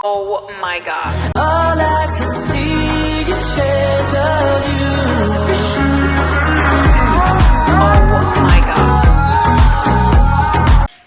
Oh my god. All I can see is shades of you. Oh my god.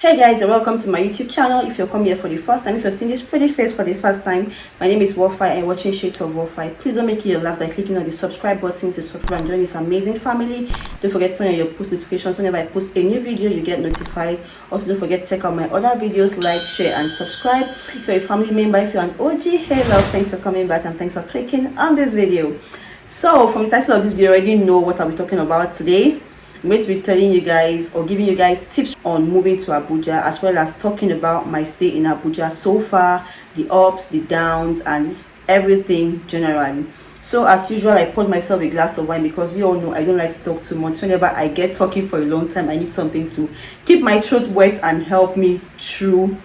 Hey guys, and welcome to my YouTube channel. If you're coming here for the first time, if you're seeing this pretty face for the first time, my name is Wofai and watching Shades of Wofai. Please don't make it your last by clicking on the subscribe button to subscribe and join this amazing family. Don't forget to turn on your post notifications. Whenever I post a new video, you get notified. Also, don't forget to check out my other videos, like, share and subscribe. If you're a family member, if you're an OG, hey love, thanks for coming back and thanks for clicking on this video. So from the title of this video, you already know what I'll be talking about today. I'm going to be telling you guys or giving you guys tips on moving to Abuja, as well as talking about my stay in Abuja so far, the ups, the downs and everything generally. So as usual, I poured myself a glass of wine because you all know I don't like to talk too much. Whenever I get talking for a long time, I need something to keep my throat wet and help me through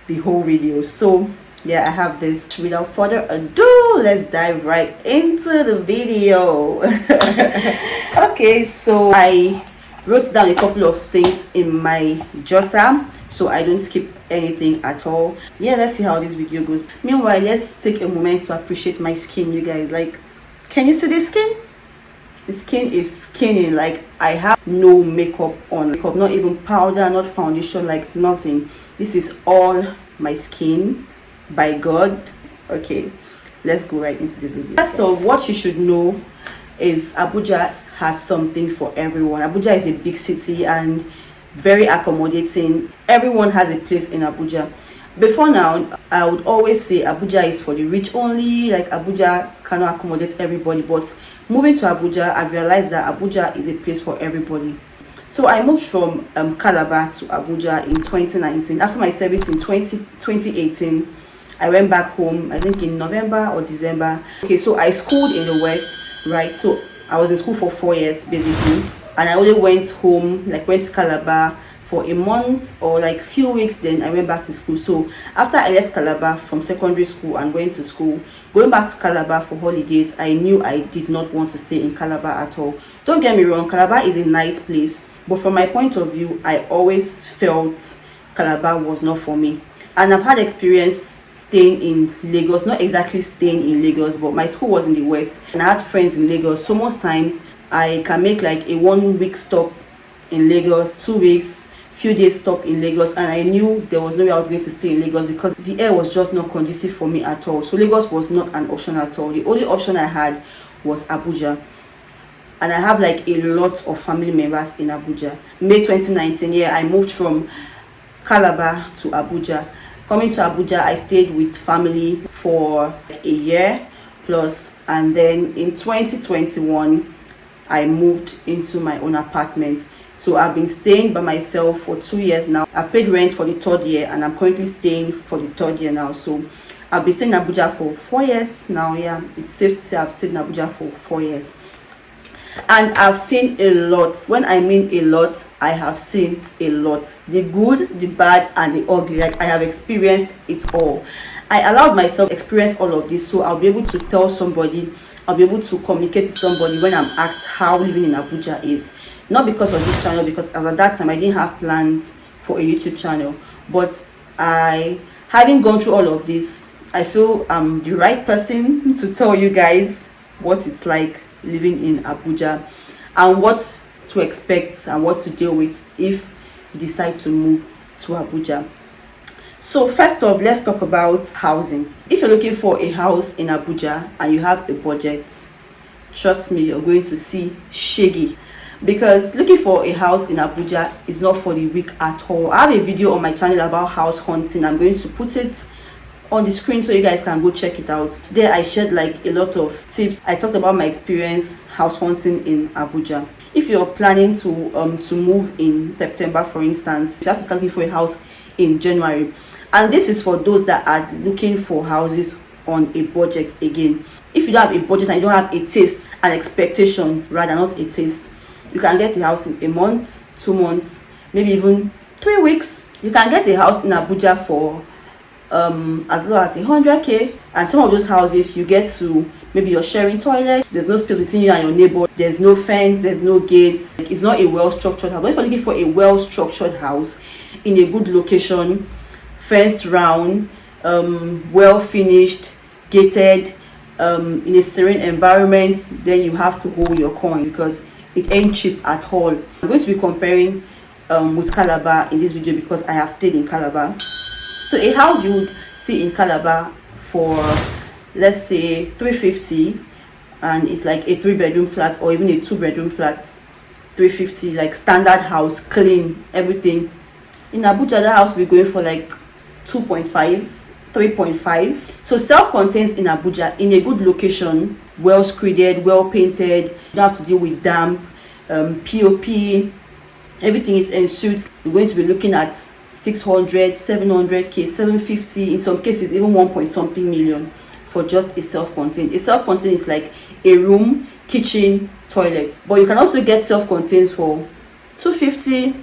the whole video. So yeah, I have this. Without further ado, let's dive right into the video. Okay, so I wrote down a couple of things in my jotter so I don't skip anything at all. Yeah, let's see how this video goes. Meanwhile, let's take a moment to appreciate my skin, you guys. Like, can you see the skin? The skin is skinny. Like, I have no makeup on, not even powder, not foundation, like nothing. This is all my skin, by God. Okay, let's go right into the video. First of all, what you should know is Abuja has something for everyone. Abuja is a big city and very accommodating. Everyone has a place in Abuja. Before now, I would always say Abuja is for the rich only, like Abuja cannot accommodate everybody. But moving to Abuja, I realized that Abuja is a place for everybody. So I moved from Calabar to Abuja in 2019. After my service in 2018, I went back home, I think in November or December. Okay, so I schooled in the West, right? So I was in school for 4 years basically, and I only went home, like went to Calabar for a month or like few weeks, then I went back to school. So after I left Calabar from secondary school and went to school, going back to Calabar for holidays, I knew I did not want to stay in Calabar at all. Don't get me wrong, Calabar is a nice place, but from my point of view, I always felt Calabar was not for me. And I've had experience staying in Lagos, not exactly staying in Lagos, but my school was in the West and I had friends in Lagos. So most times I can make like a 1 week stop in Lagos, 2 weeks, few days stop in Lagos, and I knew there was no way I was going to stay in Lagos because the air was just not conducive for me at all. So Lagos was not an option at all. The only option I had was Abuja, and I have like a lot of family members in Abuja. May 2019, yeah, I moved from Calabar to Abuja. Coming to Abuja, I stayed with family for a year plus, and then in 2021 I moved into my own apartment. So I've been staying by myself for 2 years now. I paid rent for the 3rd year and I'm currently staying for the 3rd year now. So I've been staying in Abuja for 4 years now. Yeah, it's safe to say I've stayed in Abuja for 4 years. And I've seen a lot. When I mean a lot, I have seen a lot. The good, the bad and the ugly. Like, I have experienced it all. I allowed myself to experience all of this, so I'll be able to tell somebody, I'll be able to communicate to somebody when I'm asked how living in Abuja is. Not because of this channel, because as at that time I didn't have plans for a YouTube channel, but having gone through all of this, I feel I'm the right person to tell you guys what it's like living in Abuja and what to expect and what to deal with if you decide to move to Abuja. So first off, let's talk about housing. If you're looking for a house in Abuja and you have a budget, trust me, you're going to see shaggy, because looking for a house in Abuja is not for the weak at all. I have a video on my channel about house hunting. I'm going to put it on the screen so you guys can go check it out. There I shared like a lot of tips. I talked about my experience house hunting in Abuja. If you're planning to move in September, for instance, you have to start looking for a house in January. And this is for those that are looking for houses on a budget. Again, if you don't have a budget and you don't have a taste, an expectation rather, not a taste, you can get a house in a month, 2 months, maybe even 3 weeks. You can get a house in Abuja for as low as 100k, and some of those houses you get to, maybe you're sharing toilet, there's no space between you and your neighbor, there's no fence, there's no gates. It's not a well-structured house. But if you're looking for a well-structured house in a good location, fenced round, well finished, gated, in a serene environment, then you have to hold your coin, because it ain't cheap at all. I'm going to be comparing with Calabar in this video because I have stayed in Calabar. So a house you would see in Calabar for, let's say, 350, and it's like a 3-bedroom flat or even a 2-bedroom flat, 350, like standard house, clean, everything. In Abuja, that house will be going for like 2.5, 3.5. So self-contained in Abuja, in a good location, well screeded, well painted. You don't have to deal with damp, POP, everything is ensuite. You're going to be looking at 600, 700k, 750, in some cases even 1 point something million for just a self-contained. A self-contained is like a room, kitchen, toilet. But you can also get self-contained for 250,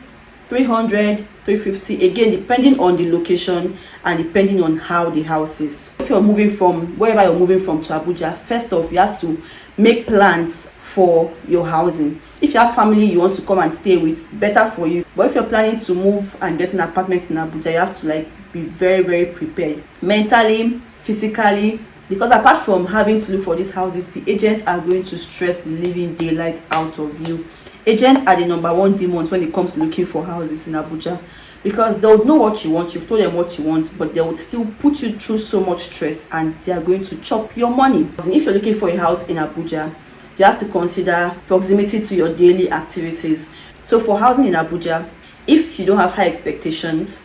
300, 350, again depending on the location and depending on how the house is. If you're moving from wherever you're moving from to Abuja, first off you have to make plans for your housing. If you have family you want to come and stay with, better for you. But if you're planning to move and get an apartment in Abuja, you have to like be very, very prepared mentally, physically, because apart from having to look for these houses, the agents are going to stress the living daylight out of you. Agents are the #1 demons when it comes to looking for houses in Abuja, because they'll know what you want, you've told them what you want, but they will still put you through so much stress and they are going to chop your money. If you're looking for a house in Abuja, you have to consider proximity to your daily activities. So for housing in Abuja, if you don't have high expectations,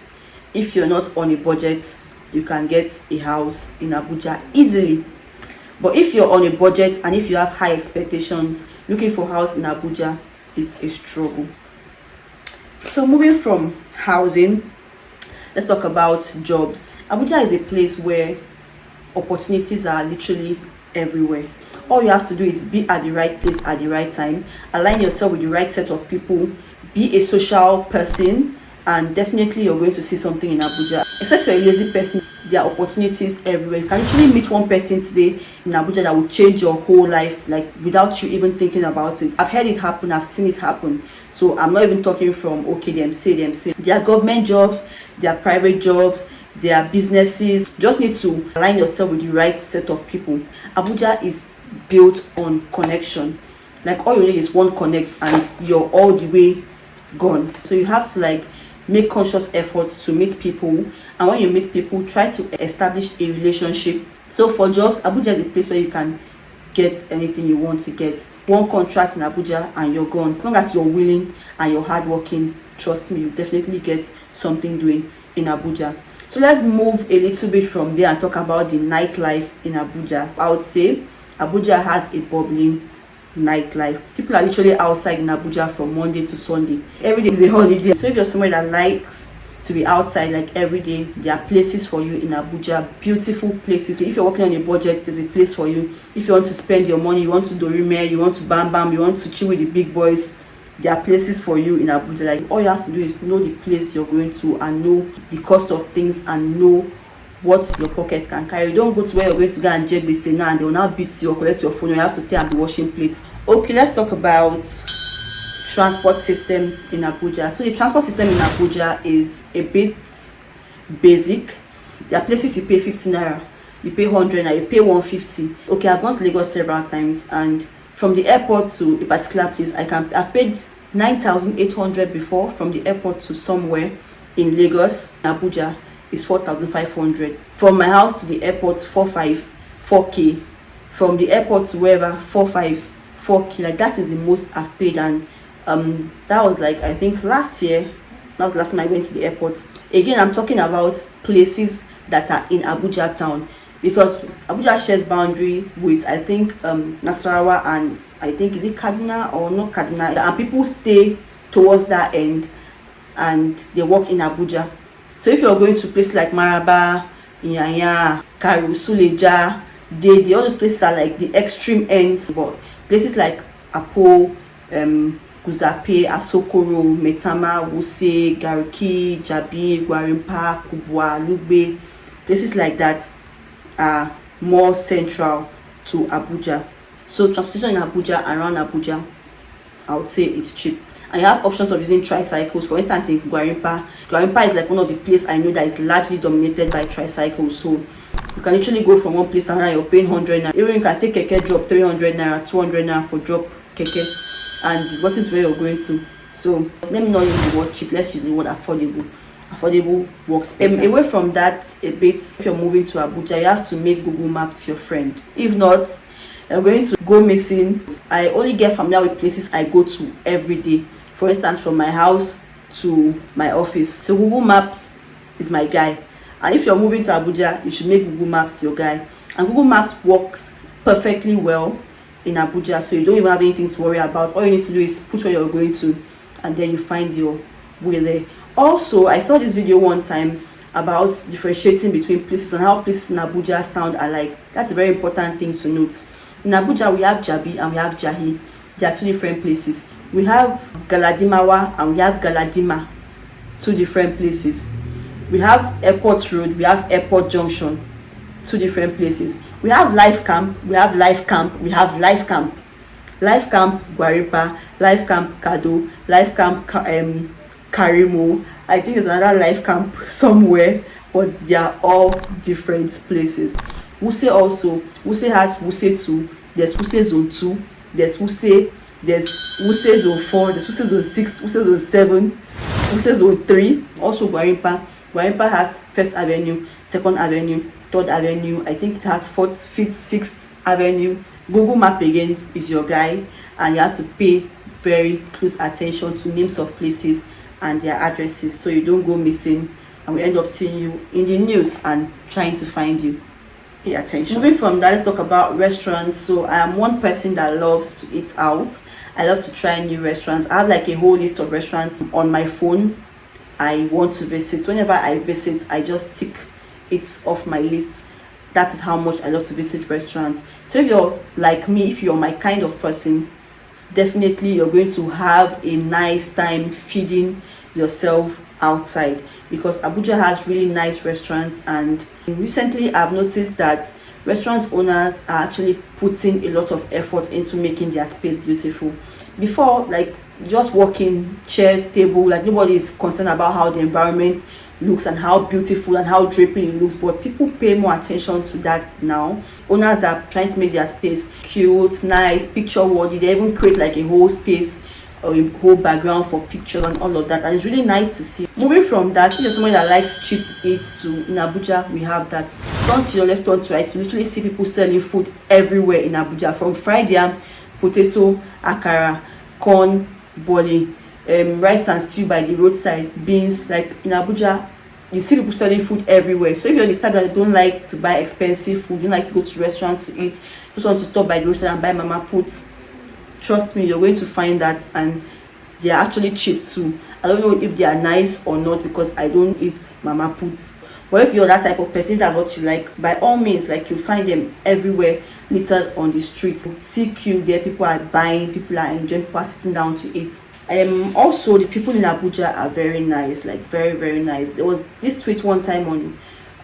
if you're not on a budget, you can get a house in Abuja easily. But if you're on a budget and if you have high expectations, looking for a house in Abuja is a struggle. So moving from housing, let's talk about jobs. Abuja is a place where opportunities are literally everywhere. All you have to do is be at the right place at the right time, align yourself with the right set of people, be a social person, and definitely you're going to see something in Abuja. Except you're a lazy person, there are opportunities everywhere. You can actually meet one person today in Abuja that will change your whole life, like without you even thinking about it. I've heard it happen, I've seen it happen. So I'm not even talking from okay, them say. There are government jobs, there are private jobs, there are businesses. You just need to align yourself with the right set of people. Abuja is built on connection. Like all you need is one connect and you're all the way gone. So you have to like make conscious efforts to meet people, and when you meet people, try to establish a relationship. So for jobs, Abuja is a place where you can get anything you want to get. One contract in Abuja and you're gone. As long as you're willing and you're hardworking, trust me, you definitely get something doing in Abuja. So let's move a little bit from there and talk about the nightlife in Abuja. I would say Abuja has a bubbling nightlife. People are literally outside in Abuja from Monday to Sunday. Every day is a holiday. So if you're somebody that likes to be outside like every day, there are places for you in Abuja, beautiful places. If you're working on a budget, there's a place for you. If you want to spend your money, you want to dorime, you want to bam bam, you want to chill with the big boys, there are places for you in Abuja. Like all you have to do is know the place you're going to and know the cost of things and know what your pocket can carry. Don't go to where you're going to go and JBC now and they will now beat you or collect your phone. You have to stay and be washing plates. Okay, let's talk about transport system in Abuja. So the transport system in Abuja is a bit basic. There are places you pay 50 naira, you pay 100 naira, you pay 150. Okay, I've gone to Lagos several times, and from the airport to a particular place, I've paid 9,800 before from the airport to somewhere in Lagos. Abuja is 4,500. From my house to the airport, 4k. From the airport to wherever, 4k. Like that is the most I've paid, and that was like I think last year. That was the last time I went to the airport. Again, I'm talking about places that are in Abuja town, because Abuja shares boundary with I think Nasarawa and I think is it Kaduna or not Kaduna, and people stay towards that end and they work in Abuja. So if you're going to places like Maraba, Inyanya, Karu, Suleja, they all those places are like the extreme ends. But places like Apo, Kuzape, Asokoro, Metama, Wuse, Gariki, Jabi, Gwarimpa, Kubwa, Lugbe, places like that are more central to Abuja. So transportation in Abuja, around Abuja, I would say it's cheap. and you have options of using tricycles. For instance, in Gwarimpa is like one of the places I know that is largely dominated by tricycles. So you can literally go from one place to another. You're paying 100 naira. Even you can take keke drop 300 naira, 200 naira for drop keke, and you've gotten to where you're going to. So let me not use the word cheap, let's use the word affordable. Affordable works better. Away from that a bit, if you're moving to Abuja, you have to make Google Maps your friend. If not, you're going to go missing. I only get familiar with places I go to every day. For instance, from my house to my office. So Google Maps is my guy. And if you're moving to Abuja, you should make Google Maps your guy. And Google Maps works perfectly well in Abuja, so you don't even have anything to worry about. All you need to do is put where you're going to, and then you find your way there. Also, I saw this video one time about differentiating between places and how places in Abuja sound alike. That's a very important thing to note. In Abuja, we have Jabi and we have Jahi. They are two different places. We have Galadimawa and we have Galadima, two different places. We have Airport Road, we have Airport Junction, two different places. We have Life Camp, we have Life Camp, we have Life Camp. Life Camp Gwaripa, Life Camp Kado, Life Camp Karimo. I think there's another Life Camp somewhere, but they are all different places. Wuse also, Wuse has Wuse 2, there's Wuse Zone 2, there's Wuse Zone 4, there's Wuse Zone 6, Wuse Zone 7, Wuse Zone 3. Also Gwaripa has First Avenue, Second Avenue, Third Avenue. I think it has 4th, 5th, 6th Avenue. Google Map again is your guy, and you have to pay very close attention to names of places and their addresses, so you don't go missing and we end up seeing you in the news and trying to find you. Pay attention. Moving from that, let's talk about restaurants. So I am one person that loves to eat out. I love to try new restaurants. I have like a whole list of restaurants on my phone I want to visit. Whenever I visit, I just tick it off my list. That is how much I love to visit restaurants. So if you're like me, if you're my kind of person, definitely you're going to have a nice time feeding yourself outside, because Abuja has really nice restaurants. And recently I've noticed that restaurant owners are actually putting a lot of effort into making their space beautiful. Before, like, just walking, chairs, table, like nobody is concerned about how the environment looks and how beautiful and how draping it looks, but people pay more attention to that now. Owners are trying to make their space cute, nice, picture worthy. They even create like a whole space or a whole background for pictures and all of that, and it's really nice to see. Moving from that, if you're someone that likes cheap eats too, in Abuja we have that. Turn to your left, turn to right, you literally see people selling food everywhere in Abuja, from fried yam, potato, akara, corn, bole, rice and stew by the roadside, beans. Like in Abuja, you see people selling food everywhere. So if you're the type that don't like to buy expensive food, you don't like to go to restaurants to eat, just want to stop by the roadside and buy mama put, trust me, you're going to find that, and they are actually cheap too. I don't know if they are nice or not, because I don't eat mama puts. But if you're that type of person, that's what you like, by all means, like, you find them everywhere, littered on the streets. See queue there, people are buying, people are enjoying, people are sitting down to eat. Also, the people in Abuja are very nice, like very, very nice. There was this tweet one time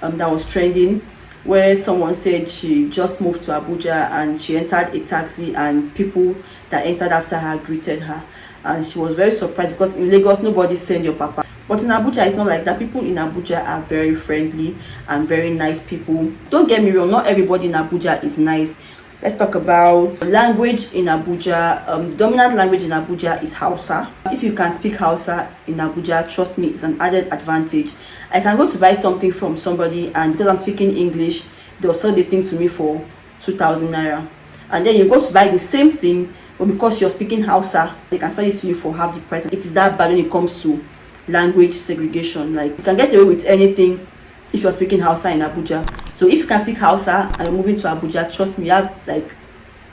on that was trending, where someone said she just moved to Abuja and she entered a taxi and people that entered after her greeted her, and she was very surprised, because in Lagos nobody send your papa. But in Abuja it's not like that. People in Abuja are very friendly and very nice people. Don't get me wrong, not everybody in Abuja is nice. Let's talk about language in Abuja. Dominant language in Abuja is Hausa. If you can speak Hausa in Abuja, trust me, it's an added advantage. I can go to buy something from somebody, and because I'm speaking English, they'll sell the thing to me for 2,000 naira. And then you go to buy the same thing, but because you're speaking Hausa, they can sell it to you for half the price. It is that bad when it comes to language segregation. Like, you can get away with anything if you're speaking Hausa in Abuja. So if you can speak Hausa and you're moving to Abuja, trust me, you have like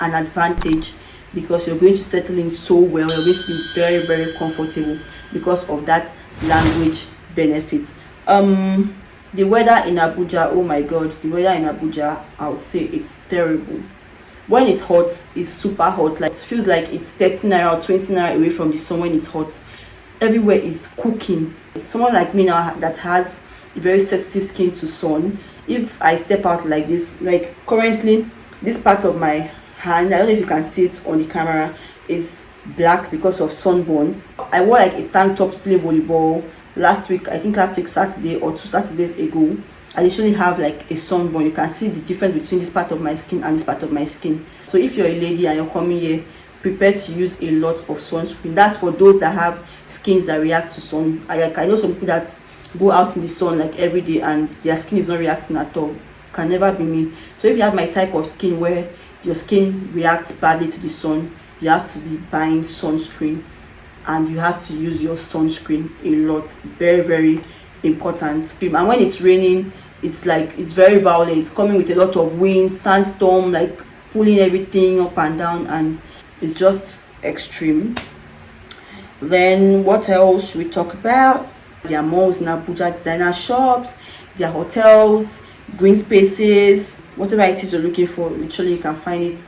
an advantage, because you're going to settle in so well. You're going to be very, very comfortable because of that language benefit. The weather in Abuja, oh my god, the weather in Abuja, I would say it's terrible. When it's hot, it's super hot. Like, it feels like it's 30 naira or 20 naira away from the sun when it's hot. Everywhere is cooking. Someone like me now that has a very sensitive skin to sun, if I step out like this, like currently this part of my hand, I don't know if you can see it on the camera, is black because of sunburn. I wore like a tank top to play volleyball last week. I think last week Saturday or 2 Saturdays ago. I literally have like a sunburn. You can see the difference between this part of my skin and this part of my skin. So if you're a lady and you're coming here, prepare to use a lot of sunscreen. That's for those that have skins that react to sun. I know some people that go out in the sun like every day and their skin is not reacting at all. Can never be me. So if you have my type of skin where your skin reacts badly to the sun, you have to be buying sunscreen, and you have to use your sunscreen a lot. Very, very important. And when it's raining, it's very violent. It's coming with a lot of wind, sandstorm, like pulling everything up and down, and it's just extreme. Then what else should we talk about? There are malls in Abuja, designer shops, there are hotels, green spaces, whatever it is you're looking for, literally you can find it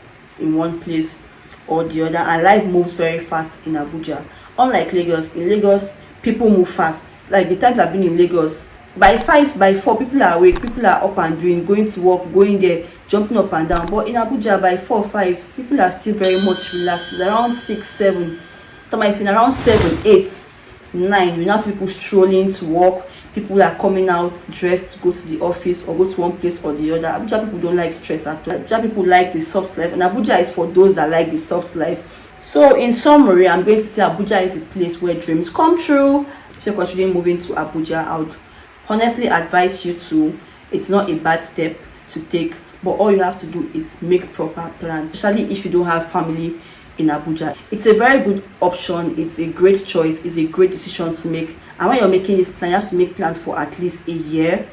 in one place or the other. And life moves very fast in Abuja. Unlike Lagos, in Lagos people move fast. Like the times I've been in Lagos, by 5, by 4 people are awake, people are up and doing, going to work, going there, jumping up and down. But in Abuja, by 4 or 5 people are still very much relaxed. It's around 6, 7, sometimes around 7, 8, 9 you now see people strolling to work. People are coming out dressed to go to the office or go to one place or the other. Abuja people don't like stress at all. Abuja people like the soft life, and Abuja is for those that like the soft life. So in summary, I'm going to say Abuja is a place where dreams come true. If you're considering moving to Abuja, I would honestly advise you to. It's not a bad step to take, but all you have to do is make proper plans, especially if you don't have family in Abuja. It's a very good option. It's a great choice. It's a great decision to make. And when you're making this plan, you have to make plans for at least a year.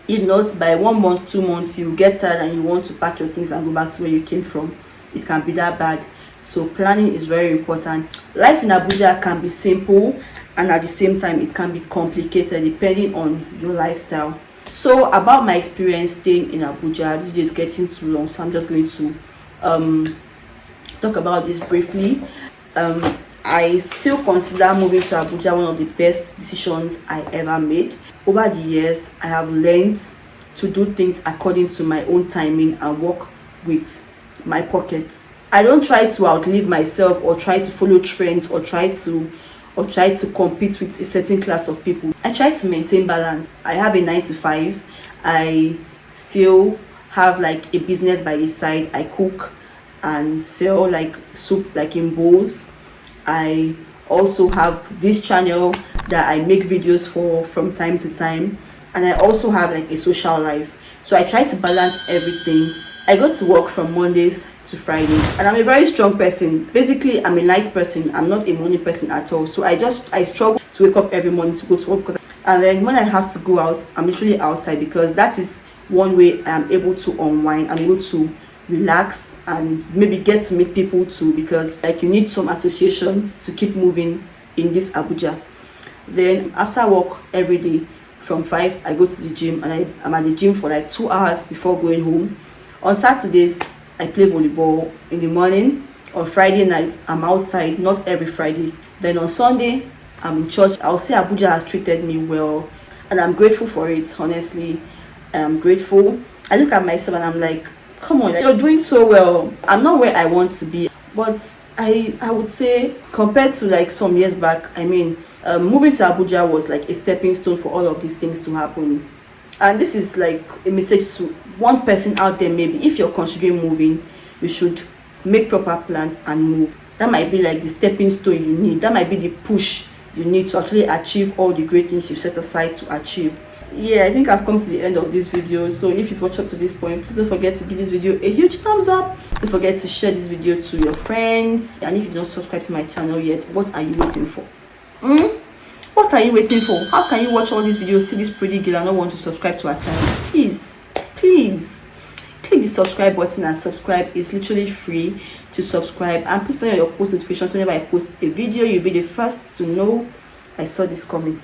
If not, by 1 month, 2 months, you get tired and you want to pack your things and go back to where you came from. It can be that bad. So planning is very important. Life in Abuja can be simple, and at the same time it can be complicated depending on your lifestyle. So about my experience staying in Abuja, this is getting too long, so I'm just going to talk about this briefly. I still consider moving to Abuja one of the best decisions I ever made. Over the years, I have learned to do things according to my own timing and work with my pockets. I don't try to outlive myself or try to follow trends or try to compete with a certain class of people. I try to maintain balance. I have a 9 to 5. I still have like a business by the side. I cook and sell like soup like in bowls. I also have this channel that I make videos for from time to time, and I also have like a social life. So I try to balance everything. I go to work from Mondays to Fridays, and I'm a very strong person. Basically, I'm a night person. I'm not a morning person at all. So I struggle to wake up every morning to go to work, and then when I have to go out, I'm literally outside, because that is one way I'm able to unwind. I'm able to relax and maybe get to meet people too, because like you need some associations to keep moving in this Abuja. Then after work every day from 5, I go to the gym, and I'm at the gym for like 2 hours before going home. On Saturdays I play volleyball in the morning. On Friday nights I'm outside, not every Friday. Then on Sunday I'm in church. I'll say Abuja has treated me well, and I'm grateful for it. Honestly, I'm grateful. I look at myself and I'm like, come on, you're doing so well. I'm not where I want to be, but I would say compared to like some years back, I mean, moving to Abuja was like a stepping stone for all of these things to happen. And this is like a message to one person out there. Maybe if you're considering moving, you should make proper plans and move. That might be like the stepping stone you need. That might be the push you need to actually achieve all the great things you set aside to achieve. Yeah, I think I've come to the end of this video. So if you've watched up to this point, please don't forget to give this video a huge thumbs up. Don't forget to share this video to your friends, and if you don't subscribe to my channel yet, what are you waiting for? What are you waiting for? How can you watch all these videos, see this pretty girl, and not want to subscribe to our channel? Please click the subscribe button and subscribe. It's literally free to subscribe, and please turn on your post notifications. Whenever I post a video, you'll be the first to know I saw this coming.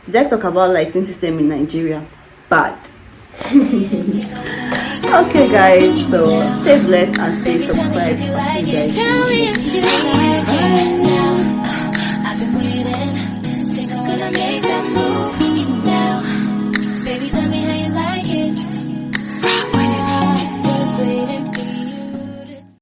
Did I talk about lighting system in Nigeria? Bad. Okay guys, so stay blessed and stay subscribed. I'll see you guys.